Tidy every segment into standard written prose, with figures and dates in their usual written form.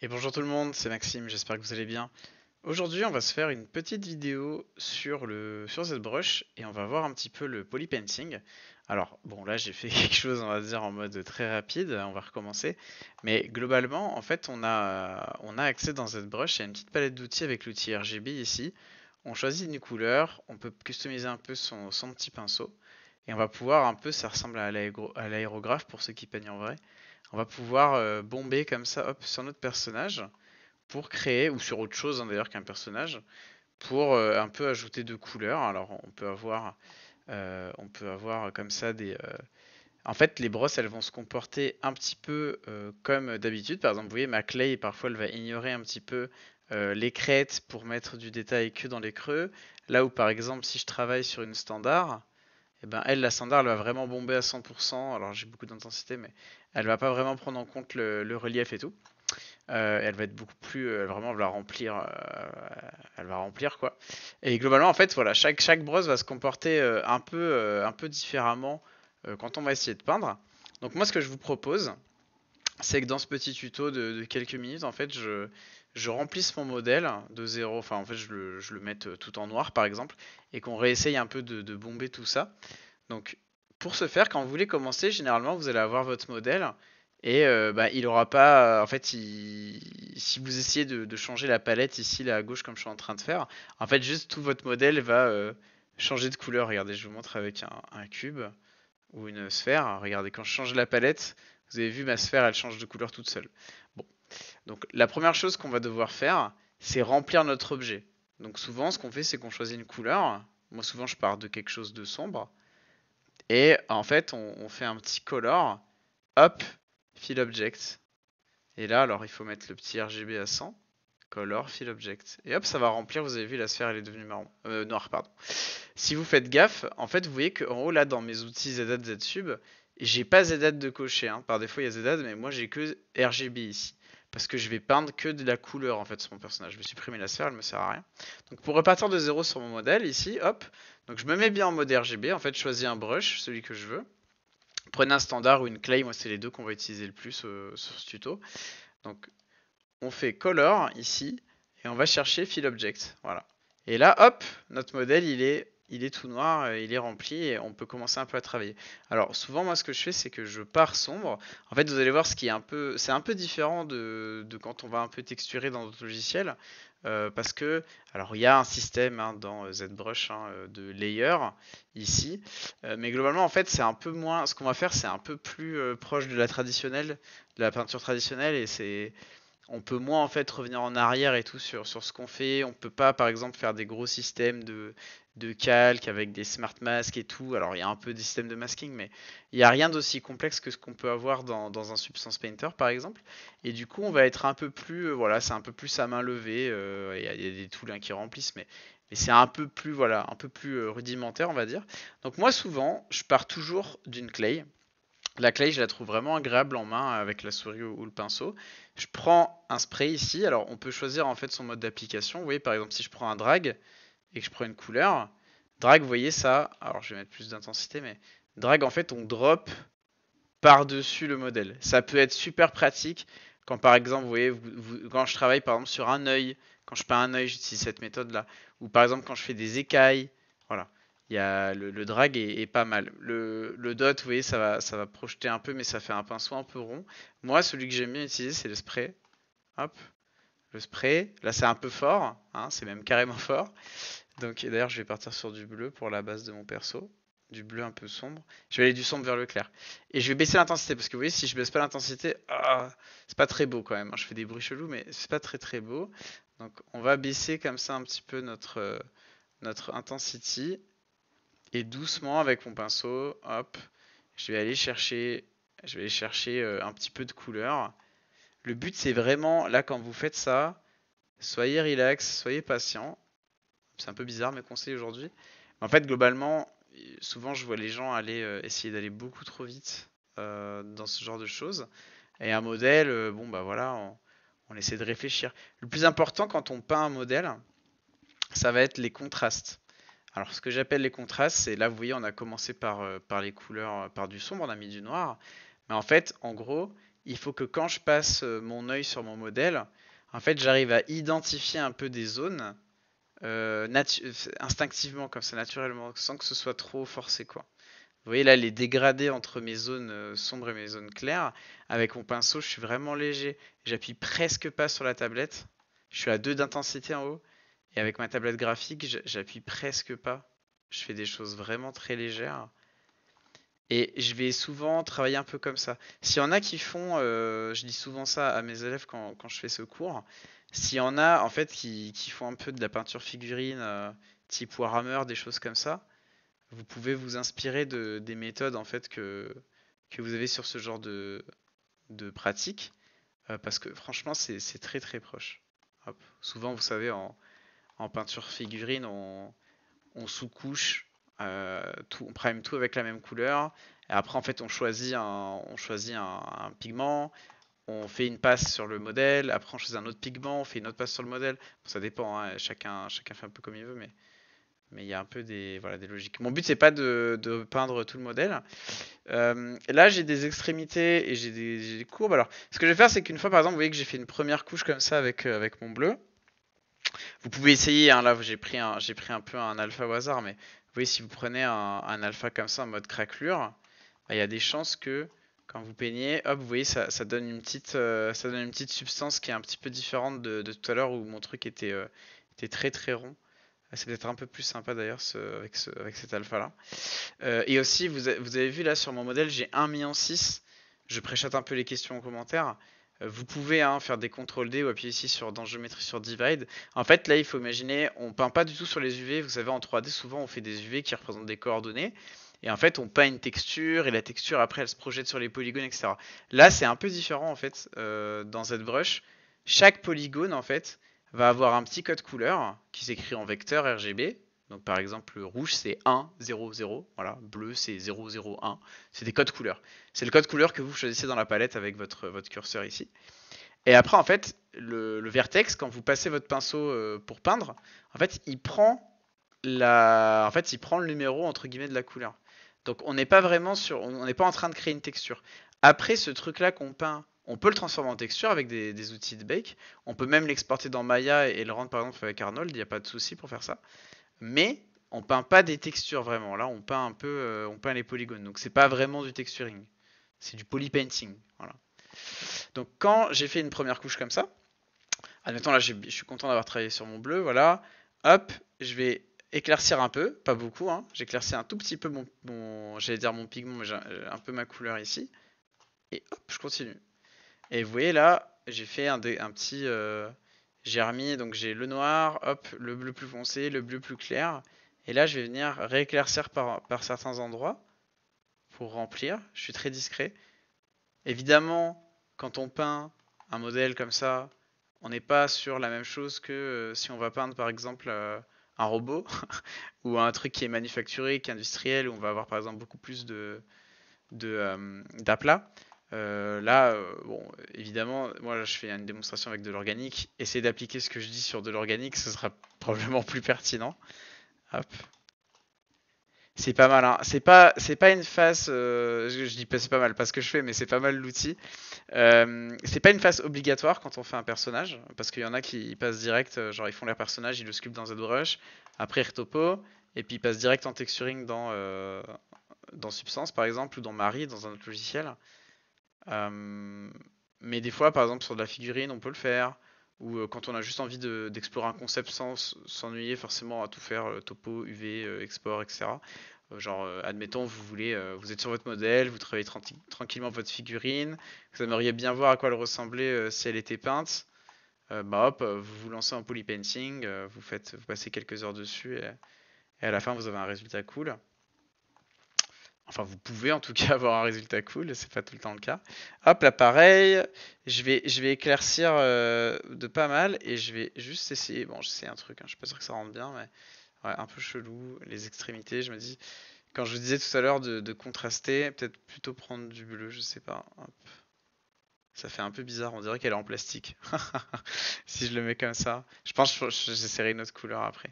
Et bonjour tout le monde, c'est Maxime, j'espère que vous allez bien. Aujourd'hui, on va se faire une petite vidéo sur ZBrush et on va voir un petit peu le polypainting. Alors, bon, là, j'ai fait quelque chose, on va dire, en mode très rapide, on va recommencer. Mais globalement, en fait, on a accès dans ZBrush à une petite palette d'outils avec l'outil RGB ici. On choisit une couleur, on peut customiser un peu son petit pinceau et on va pouvoir un peu, ça ressemble à l'aérographe pour ceux qui peignent en vrai. On va pouvoir bomber comme ça, hop, sur notre personnage pour créer, ou sur autre chose hein, d'ailleurs qu'un personnage, pour un peu ajouter de couleurs. Alors on peut avoir comme ça des. En fait, les brosses, elles vont se comporter un petit peu comme d'habitude. Par exemple, vous voyez, ma clay, parfois, elle va ignorer un petit peu les crêtes pour mettre du détail que dans les creux. Là où, par exemple, si je travaille sur une standard, eh ben, elle, la standard, elle va vraiment bomber à 100%. Alors, j'ai beaucoup d'intensité, mais elle va pas vraiment prendre en compte le relief et tout. Elle va être beaucoup plus, vraiment, elle va remplir quoi. Et globalement, en fait, voilà, chaque brosse va se comporter un peu différemment quand on va essayer de peindre. Donc moi, ce que je vous propose, c'est que dans ce petit tuto de quelques minutes, en fait, je remplisse mon modèle de zéro. Enfin, en fait, je le mette tout en noir, par exemple, et qu'on réessaye un peu de bomber tout ça. Donc, pour ce faire, quand vous voulez commencer, généralement, vous allez avoir votre modèle et bah, il aura pas. En fait, si vous essayez de changer la palette ici, là à gauche, comme je suis en train de faire, en fait, juste tout votre modèle va changer de couleur. Regardez, je vous montre avec un cube ou une sphère. Regardez, quand je change la palette, vous avez vu ma sphère, elle change de couleur toute seule. Bon, donc la première chose qu'on va devoir faire, c'est remplir notre objet. Donc souvent, ce qu'on fait, c'est qu'on choisit une couleur. Moi, souvent, je pars de quelque chose de sombre. Et en fait, on fait un petit color, hop, fill object. Et là, alors il faut mettre le petit RGB à 100, color, fill object. Et hop, ça va remplir, vous avez vu, la sphère elle est devenue marron, noire, pardon. Si vous faites gaffe, en fait, vous voyez qu'en haut, là, dans mes outils ZAD, ZSub, j'ai pas ZAD de cocher. Hein. Par défaut, il y a ZAD, mais moi, j'ai que RGB ici. Parce que je vais peindre que de la couleur, en fait, sur mon personnage. Je vais supprimer la sphère, elle me sert à rien. Donc, pour repartir de zéro sur mon modèle, ici, hop. Donc, je me mets bien en mode RGB. En fait, je choisis un brush, celui que je veux. Prenez un standard ou une clay, moi, c'est les deux qu'on va utiliser le plus sur ce tuto. Donc, on fait color ici et on va chercher fill object. Voilà. Et là, hop, notre modèle il est tout noir, il est rempli et on peut commencer un peu à travailler. Alors souvent moi ce que je fais c'est que je pars sombre. En fait vous allez voir ce qui est un peu, c'est un peu différent de quand on va un peu texturer dans d'autres logiciels. Parce que, alors il y a un système hein, dans ZBrush hein, de layer ici, mais globalement en fait c'est un peu moins, ce qu'on va faire c'est un peu plus proche de la traditionnelle, de la peinture traditionnelle et c'est on peut moins en fait revenir en arrière et tout sur ce qu'on fait. On peut pas par exemple faire des gros systèmes de calque avec des smart masks et tout. Alors il y a un peu des systèmes de masking, mais il n'y a rien d'aussi complexe que ce qu'on peut avoir dans un Substance Painter par exemple. Et du coup on va être un peu plus, voilà, c'est un peu plus à main levée. Il y a des tools hein, qui remplissent, mais c'est un peu plus, voilà, un peu plus rudimentaire on va dire. Donc moi souvent je pars toujours d'une clay. La clay, je la trouve vraiment agréable en main avec la souris ou le pinceau. Je prends un spray ici. Alors, on peut choisir en fait son mode d'application. Vous voyez, par exemple, si je prends un drag et que je prends une couleur, drag, vous voyez ça. Alors, je vais mettre plus d'intensité, mais drag, en fait, on drop par-dessus le modèle. Ça peut être super pratique quand, par exemple, vous voyez, quand je travaille par exemple sur un œil, quand je peins un œil, j'utilise cette méthode-là. Ou par exemple, quand je fais des écailles, voilà. Il y a le drag est pas mal. Le dot, vous voyez, ça va projeter un peu, mais ça fait un pinceau un peu rond. Moi, celui que j'aime bien utiliser, c'est le spray. Hop, le spray. Là, c'est un peu fort, hein, c'est même carrément fort. Donc, d'ailleurs, je vais partir sur du bleu pour la base de mon perso. Du bleu un peu sombre. Je vais aller du sombre vers le clair. Et je vais baisser l'intensité parce que vous voyez, si je baisse pas l'intensité, c'est pas très beau quand même. Hein. Je fais des bruits chelous, mais c'est pas très très beau. Donc, on va baisser comme ça un petit peu notre intensity. Et doucement avec mon pinceau, hop, je vais aller chercher, un petit peu de couleur. Le but, c'est vraiment, là, quand vous faites ça, soyez relax, soyez patient. C'est un peu bizarre mes conseils aujourd'hui. Mais en fait, globalement, souvent je vois les gens aller essayer d'aller beaucoup trop vite dans ce genre de choses. Et un modèle, bon bah voilà, on essaie de réfléchir. Le plus important quand on peint un modèle, ça va être les contrastes. Alors ce que j'appelle les contrastes, c'est là vous voyez on a commencé par les couleurs, par du sombre, on a mis du noir. Mais en fait, en gros, il faut que quand je passe mon œil sur mon modèle, en fait, j'arrive à identifier un peu des zones instinctivement, comme ça, naturellement, sans que ce soit trop forcé, quoi. Vous voyez là les dégradés entre mes zones sombres et mes zones claires. Avec mon pinceau, je suis vraiment léger. J'appuie presque pas sur la tablette. Je suis à 2 d'intensité en haut. Et avec ma tablette graphique, j'appuie presque pas. Je fais des choses vraiment très légères. Et je vais souvent travailler un peu comme ça. S'il y en a qui font, je dis souvent ça à mes élèves quand je fais ce cours, s'il y en a en fait qui font un peu de la peinture figurine, type Warhammer, des choses comme ça, vous pouvez vous inspirer des méthodes en fait que vous avez sur ce genre de pratique, parce que franchement c'est très très proche. Hop. Souvent vous savez en peinture figurine on sous-couche tout, on prime tout avec la même couleur, et après en fait on choisit un pigment, on fait une passe sur le modèle, après on choisit un autre pigment, on fait une autre passe sur le modèle. Bon, ça dépend, hein, chacun fait un peu comme il veut, mais il y a un peu voilà, des logiques. Mon but, c'est pas de peindre tout le modèle. Là, j'ai des extrémités et j'ai des courbes. Alors, ce que je vais faire, c'est qu'une fois, par exemple, vous voyez que j'ai fait une première couche comme ça avec mon bleu. Vous pouvez essayer, hein, là, j'ai pris un peu un alpha au hasard, mais vous voyez, si vous prenez un alpha comme ça en mode craquelure, bah, il y a des chances que quand vous peignez, hop, vous voyez, ça donne une petite substance qui est un petit peu différente de tout à l'heure où mon truc était très très rond. C'est peut-être un peu plus sympa d'ailleurs avec cet alpha-là. Et aussi, vous avez vu là sur mon modèle, j'ai 1,6 million. Je préchate un peu les questions en commentaire. Vous pouvez faire des CTRL D ou appuyer ici dans Géométrie sur Divide. En fait, là, il faut imaginer, on peint pas du tout sur les UV. Vous savez, en 3D, souvent, on fait des UV qui représentent des coordonnées. Et en fait, on peint une texture et la texture, après, elle se projette sur les polygones, etc. Là, c'est un peu différent, en fait, dans ZBrush. Chaque polygone, en fait, va avoir un petit code couleur qui s'écrit en vecteur RGB. Donc par exemple, rouge c'est 1, 0, 0. Voilà, bleu c'est 0, 0, 1. C'est des codes couleurs. C'est le code couleur que vous choisissez dans la palette avec votre curseur ici. Et après, en fait, le vertex, quand vous passez votre pinceau pour peindre, en fait, il prend le numéro entre guillemets de la couleur. Donc on n'est pas vraiment on n'est pas en train de créer une texture. Après, ce truc-là qu'on peint, on peut le transformer en texture avec des outils de bake. On peut même l'exporter dans Maya et le rendre par exemple avec Arnold. Il n'y a pas de souci pour faire ça. Mais on peint pas des textures vraiment. Là, on peint un peu, on peint les polygones. Donc c'est pas vraiment du texturing. C'est du polypainting. Voilà. Donc quand j'ai fait une première couche comme ça, admettons là, je suis content d'avoir travaillé sur mon bleu. Voilà. Hop, je vais éclaircir un peu, pas beaucoup, hein. J'éclaircis un tout petit peu j'allais dire mon pigment, mais j'ai un peu ma couleur ici. Et hop, je continue. Et vous voyez là, j'ai fait un petit, j'ai remis, donc j'ai le noir, hop, le bleu plus foncé, le bleu plus clair. Et là, je vais venir rééclaircir par certains endroits pour remplir. Je suis très discret. Évidemment, quand on peint un modèle comme ça, on n'est pas sur la même chose que si on va peindre par exemple un robot ou un truc qui est manufacturé, qui est industriel, où on va avoir par exemple beaucoup plus d'aplats. Là, bon, évidemment, moi je fais une démonstration avec de l'organique. Essayez d'appliquer ce que je dis sur de l'organique, ce sera probablement plus pertinent. Hop. C'est pas mal, hein. C'est pas une phase. Je dis pas c'est pas mal parce que je fais, mais c'est pas mal l'outil. C'est pas une phase obligatoire quand on fait un personnage, parce qu'il y en a qui passent direct, genre ils font leur personnage, ils le sculptent dans ZBrush, après ils retopo, et puis ils passent direct en texturing dans Substance par exemple, ou dans Mari, dans un autre logiciel. Euh, mais des fois, par exemple, sur de la figurine, on peut le faire. Ou quand on a juste envie d'explorer un concept sans s'ennuyer forcément à tout faire, topo, UV, export, etc. Genre, admettons, vous êtes sur votre modèle, vous travaillez tranquillement votre figurine, vous aimeriez bien voir à quoi elle ressemblait si elle était peinte. Bah hop, vous vous lancez en polypainting, vous passez quelques heures dessus et à la fin vous avez un résultat cool. Enfin, vous pouvez en tout cas avoir un résultat cool, c'est pas tout le temps le cas. Hop, là pareil, je vais éclaircir de pas mal et je vais juste essayer. Bon, j'essaie un truc, hein, je suis pas sûr que ça rentre bien, mais ouais, un peu chelou. Les extrémités, je me dis, quand je vous disais tout à l'heure de contraster, peut-être plutôt prendre du bleu, je sais pas. Hop. Ça fait un peu bizarre, on dirait qu'elle est en plastique. Si je le mets comme ça. Je pense que j'essaierai une autre couleur après.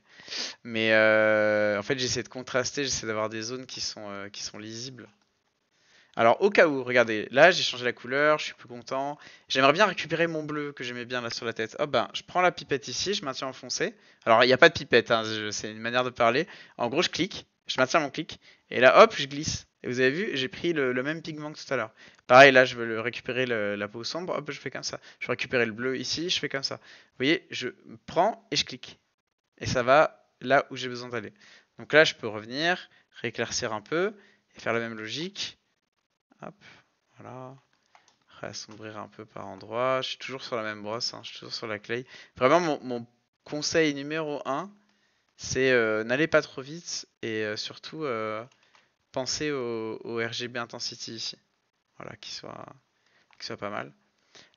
Mais en fait, j'essaie de contraster, j'essaie d'avoir des zones qui sont lisibles. Alors au cas où, regardez, là j'ai changé la couleur, je suis plus content. J'aimerais bien récupérer mon bleu que j'aimais bien là sur la tête. Hop, ben je prends la pipette ici, je maintiens enfoncé. Alors il n'y a pas de pipette, hein, c'est une manière de parler. En gros je clique, je maintiens mon clic, et là hop, je glisse. Et vous avez vu, j'ai pris le même pigment que tout à l'heure. Pareil, là je veux récupérer la peau sombre, hop, je fais comme ça. Je veux récupérer le bleu ici, je fais comme ça. Vous voyez, je prends et je clique. Et ça va là où j'ai besoin d'aller. Donc là je peux revenir, rééclaircir un peu, et faire la même logique. Hop, voilà. Réassombrir un peu par endroit. Je suis toujours sur la même brosse, hein, je suis toujours sur la clay. Vraiment, mon conseil numéro un, c'est n'allez pas trop vite et surtout pensez au RGB Intensity ici. Voilà, qu'il soit pas mal.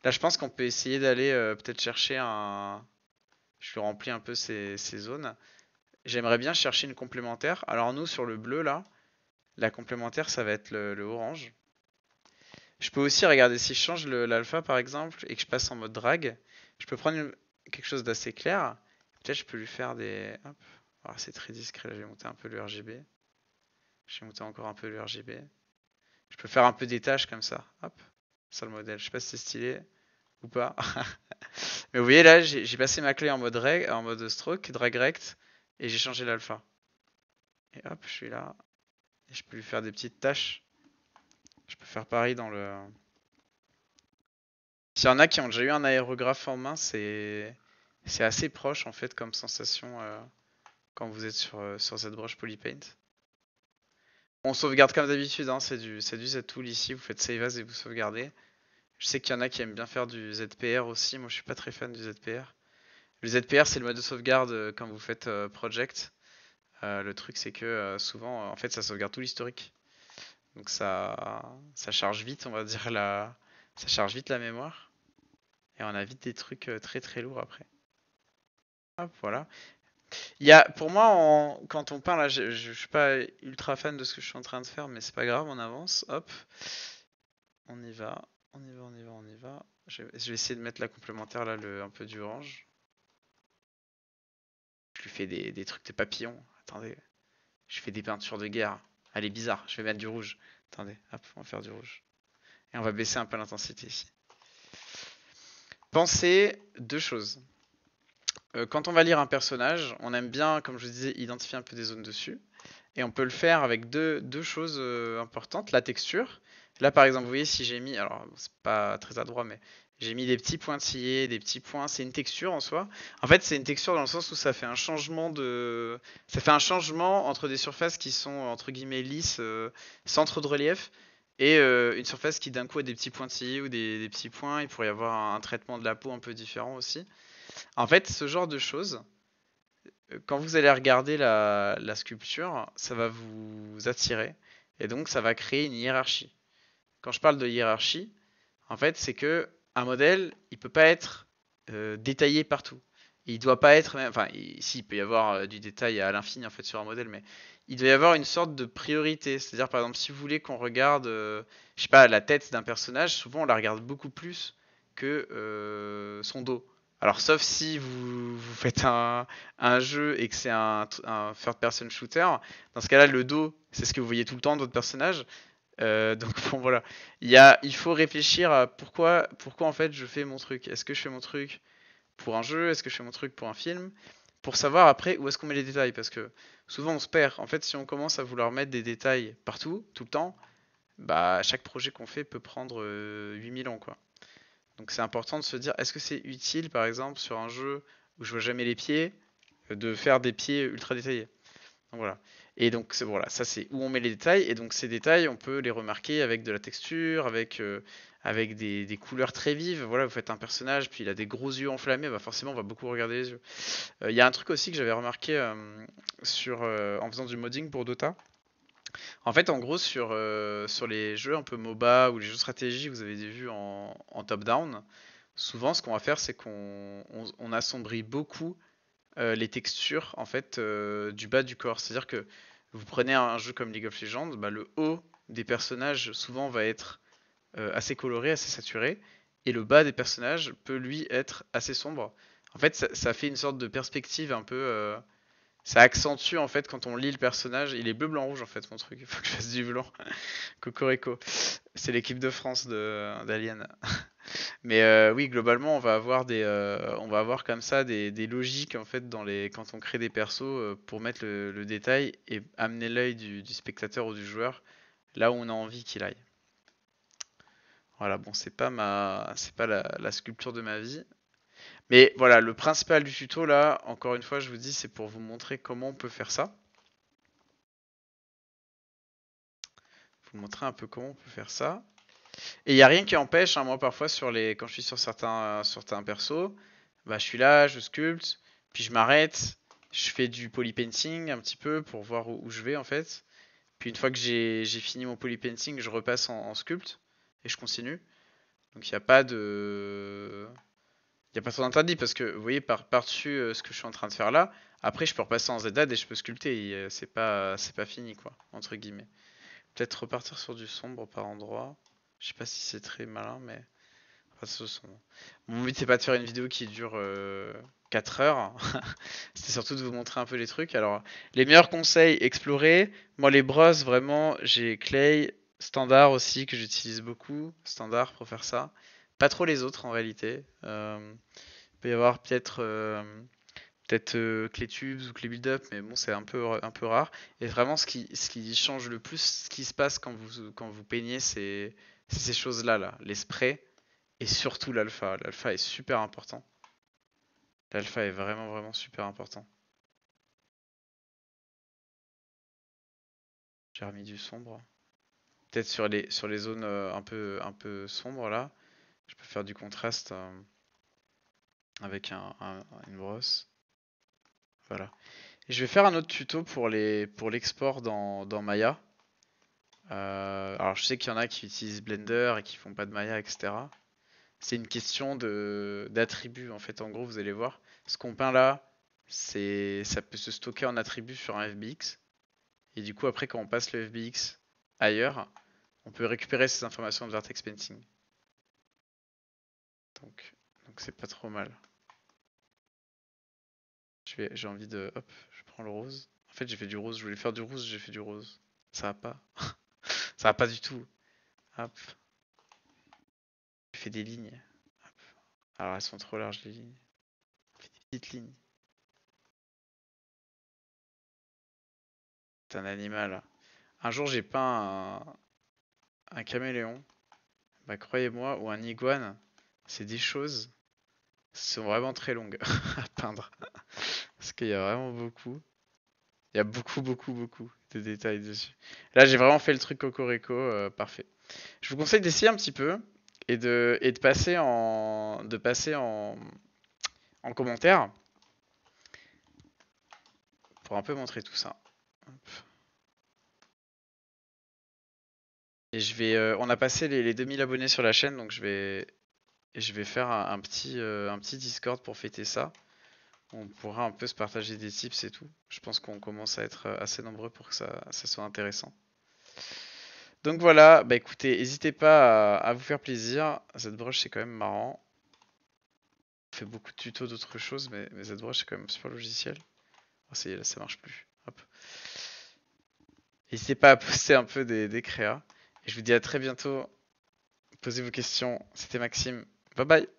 Là, je pense qu'on peut essayer d'aller peut-être chercher un. Je lui remplis un peu ces zones. J'aimerais bien chercher une complémentaire. Alors, nous, sur le bleu là, la complémentaire, ça va être le orange. Je peux aussi regarder si je change l'alpha par exemple et que je passe en mode drag. Je peux prendre quelque chose d'assez clair. Peut-être je peux lui faire des. Hop. Ah, c'est très discret. Là, je vais monter un peu le RGB. Je vais monter encore un peu le RGB. Je peux faire un peu des tâches comme ça. Hop. Ça le modèle. Je sais pas si c'est stylé ou pas. Mais vous voyez là, j'ai passé ma clé en mode stroke, drag rect, et j'ai changé l'alpha. Et hop, je suis là. Et je peux lui faire des petites tâches. Je peux faire pareil dans le. S'il y en a qui ont déjà eu un aérographe en main, c'est assez proche en fait comme sensation quand vous êtes sur cette broche Polypaint. On sauvegarde comme d'habitude, hein, c'est du Z-Tool ici, vous faites Save As et vous sauvegardez. Je sais qu'il y en a qui aiment bien faire du ZPR aussi, moi je suis pas très fan du ZPR. Le ZPR c'est le mode de sauvegarde quand vous faites Project. Le truc c'est que souvent en fait ça sauvegarde tout l'historique. Donc ça charge vite on va dire ça charge vite la mémoire. Et on a vite des trucs très très lourds après. Hop, voilà. Pour moi, quand on parle, là, je suis pas ultra fan de ce que je suis en train de faire, mais c'est pas grave, on avance. Hop, on y va, on y va, on y va, on y va. Je vais essayer de mettre la complémentaire là, un peu du orange. Je lui fais des trucs de papillon. Attendez, je fais des peintures de guerre. Elle est bizarre, je vais mettre du rouge. Attendez, hop, on va faire du rouge. Et on va baisser un peu l'intensité ici. Pensez deux choses. Quand on va lire un personnage, on aime bien, comme je vous disais, identifier un peu des zones dessus. Et on peut le faire avec deux choses importantes. La texture. Là, par exemple, vous voyez, si j'ai mis, alors c'est pas très adroit, mais j'ai mis des petits pointillés, des petits points. C'est une texture en soi. En fait, c'est une texture dans le sens où ça fait un changement ça fait un changement entre des surfaces qui sont entre guillemets lisses, sans trop de relief, et une surface qui d'un coup a des petits pointillés ou des petits points. Il pourrait y avoir un traitement de la peau un peu différent aussi. En fait, ce genre de choses, quand vous allez regarder la sculpture, ça va vous attirer et donc ça va créer une hiérarchie. Quand je parle de hiérarchie, en fait, c'est que un modèle, il peut pas être détaillé partout. Il doit pas être, enfin, s'il peut y avoir du détail à l'infini en fait sur un modèle, mais il doit y avoir une sorte de priorité. C'est-à-dire, par exemple, si vous voulez qu'on regarde, je sais pas, la tête d'un personnage, souvent on la regarde beaucoup plus que son dos. Alors, sauf si vous faites un jeu et que c'est un third-person shooter, dans ce cas-là, le dos, c'est ce que vous voyez tout le temps de votre personnage. Donc bon voilà, il faut réfléchir à pourquoi en fait je fais mon truc. Est-ce que je fais mon truc pour un jeu? Est-ce que je fais mon truc pour un film? Pour savoir après où est-ce qu'on met les détails, parce que souvent on se perd. En fait, si on commence à vouloir mettre des détails partout, tout le temps, bah chaque projet qu'on fait peut prendre 8000 ans quoi. Donc c'est important de se dire, est-ce que c'est utile par exemple sur un jeu où je vois jamais les pieds, de faire des pieds ultra détaillés. Donc voilà. Et donc voilà, ça c'est où on met les détails. Et donc ces détails, on peut les remarquer avec de la texture, avec des couleurs très vives. Voilà, vous faites un personnage, puis il a des gros yeux enflammés, bah forcément on va beaucoup regarder les yeux. Il y a un truc aussi que j'avais remarqué en faisant du modding pour Dota. En fait, en gros, sur les jeux un peu MOBA ou les jeux de stratégie, vous avez vu en top-down, souvent ce qu'on va faire, c'est qu'on assombrit beaucoup les textures en fait du bas du corps. C'est-à-dire que vous prenez un jeu comme League of Legends, bah, le haut des personnages souvent va être assez coloré, assez saturé, et le bas des personnages peut lui être assez sombre. En fait, ça fait une sorte de perspective un peu Ça accentue en fait quand on lit le personnage. Il est bleu, blanc, rouge en fait mon truc. Il faut que je fasse du blanc. Cocorico. C'est l'équipe de France d'Alien. Mais oui, globalement, on va avoir comme ça des logiques en fait quand on crée des persos pour mettre le détail et amener l'œil du spectateur ou du joueur là où on a envie qu'il aille. Voilà, bon, c'est pas la sculpture de ma vie. Mais voilà, le principal du tuto là, encore une fois, je vous dis, c'est pour vous montrer comment on peut faire ça. Vous montrer un peu comment on peut faire ça. Et il n'y a rien qui empêche, hein, moi parfois quand je suis sur certains persos, bah, je suis là, je sculpte, puis je m'arrête, je fais du polypainting un petit peu pour voir où je vais en fait. Puis une fois que j'ai fini mon polypainting, je repasse en sculpt et je continue. Donc il y a pas trop d'interdit parce que vous voyez par-dessus ce que je suis en train de faire là, après je peux repasser en ZAD et je peux sculpter. C'est pas fini quoi, entre guillemets. Peut-être repartir sur du sombre par endroit. Je sais pas si c'est très malin, mais repartir sur du sombre. Mon but c'est pas de faire une vidéo qui dure 4 heures. C'était surtout de vous montrer un peu les trucs. Alors, les meilleurs conseils, explorer. Moi, les brosses, vraiment, j'ai Clay, standard aussi, que j'utilise beaucoup. Standard pour faire ça. Pas trop les autres en réalité. Il peut y avoir peut-être Claytubes ou Clay Build-Up, mais bon, c'est un peu rare. Et vraiment, ce qui change le plus, ce qui se passe quand vous peignez, c'est ces choses-là, là. Les sprays et surtout l'alpha. L'alpha est super important. L'alpha est vraiment super important. J'ai remis du sombre. Peut-être sur les zones un peu sombres là, je peux faire du contraste avec une brosse. Voilà. Et je vais faire un autre tuto pour l'export dans Maya. Alors je sais qu'il y en a qui utilisent Blender et qui font pas de Maya, etc. C'est une question d'attributs en fait. En gros, vous allez voir, ce qu'on peint là, ça peut se stocker en attribut sur un FBX. Et du coup, après, quand on passe le FBX ailleurs, on peut récupérer ces informations de Vertex Painting. Donc c'est pas trop mal. J'ai envie de... Hop, je prends le rose. En fait, j'ai fait du rose. Je voulais faire du rose, j'ai fait du rose. Ça va pas. Ça va pas du tout. Hop. J'ai fait des lignes. Hop. Alors, elles sont trop larges, les lignes. J'ai fait des petites lignes. C'est un animal. Un jour, j'ai peint un caméléon. Bah, croyez-moi, ou un iguane. C'est des choses qui sont vraiment très longues à peindre. Parce qu'il y a vraiment beaucoup. Il y a beaucoup de détails dessus. Là, j'ai vraiment fait le truc Cocorico, parfait. Je vous conseille d'essayer un petit peu et de passer en commentaire pour un peu montrer tout ça. Hop. Et on a passé les 2000 abonnés sur la chaîne, donc je vais faire un petit Discord pour fêter ça. On pourra un peu se partager des tips et tout. Je pense qu'on commence à être assez nombreux pour que ça soit intéressant. Donc voilà, bah écoutez, n'hésitez pas à vous faire plaisir. Cette broche c'est quand même marrant. On fait beaucoup de tutos d'autres choses, mais cette broche c'est quand même un super logiciel. Oh, ça marche plus. Hop. N'hésitez pas à poster un peu des créas. Et je vous dis à très bientôt. Posez vos questions. C'était Maxime. Bye bye.